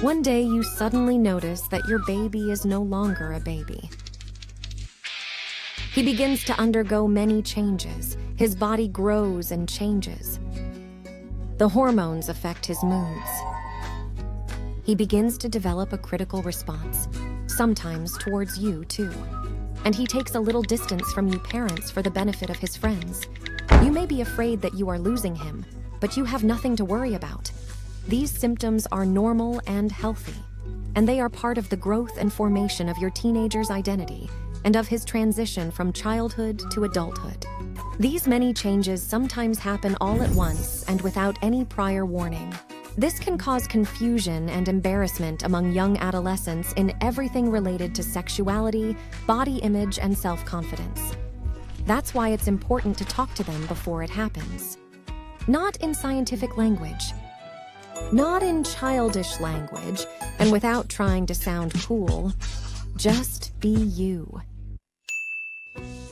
One day you suddenly notice that your baby is no longer a baby. He begins to undergo many changes. His body grows and changes. The hormones affect his moods. He begins to develop a critical response, sometimes towards you too. And he takes a little distance from you parents for the benefit of his friends. You may be afraid that you are losing him, but you have nothing to worry about. These symptoms are normal and healthy, and they are part of the growth and formation of your teenager's identity and of his transition from childhood to adulthood. These many changes sometimes happen all at once and without any prior warning. This can cause confusion and embarrassment among young adolescents in everything related to sexuality, body image, and self-confidence. That's why it's important to talk to them before it happens. Not in scientific language, not in childish language, and without trying to sound cool. Just be you.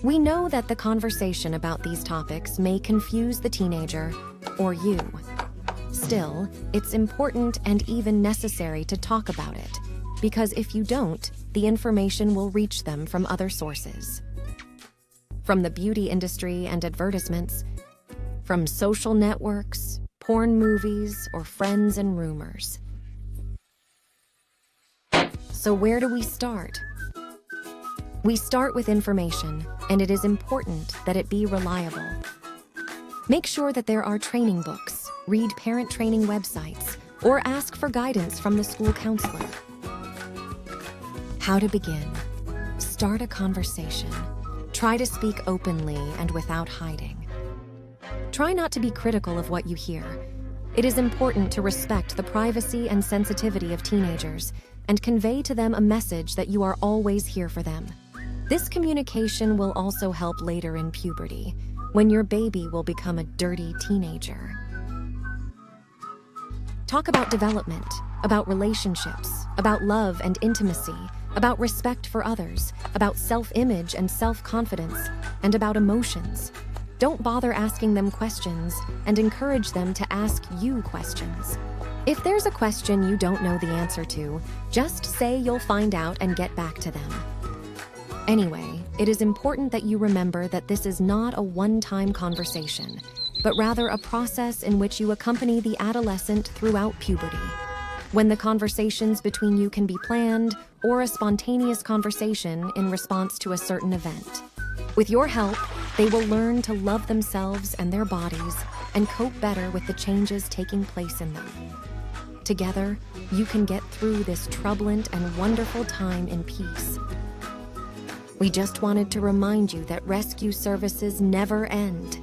We know that the conversation about these topics may confuse the teenager or you. Still, it's important and even necessary to talk about it, because if you don't, the information will reach them from other sources. From the beauty industry and advertisements, from social networks, porn movies, or friends and rumors. So where do we start? We start with information, and it is important that it be reliable. Make sure that there are training books, read parent training websites, or ask for guidance from the school counselor. How to begin? Start a conversation. Try to speak openly and without hiding. Try not to be critical of what you hear. It is important to respect the privacy and sensitivity of teenagers and convey to them a message that you are always here for them. This communication will also help later in puberty, when your baby will become a dirty teenager. Talk about development, about relationships, about love and intimacy, about respect for others, about self-image and self-confidence, and about emotions. Don't bother asking them questions and encourage them to ask you questions. If there's a question you don't know the answer to, just say you'll find out and get back to them. Anyway, it is important that you remember that this is not a one-time conversation, but rather a process in which you accompany the adolescent throughout puberty, when the conversations between you can be planned or a spontaneous conversation in response to a certain event. With your help, they will learn to love themselves and their bodies and cope better with the changes taking place in them. Together, you can get through this troubling and wonderful time in peace. We just wanted to remind you that rescue services never end.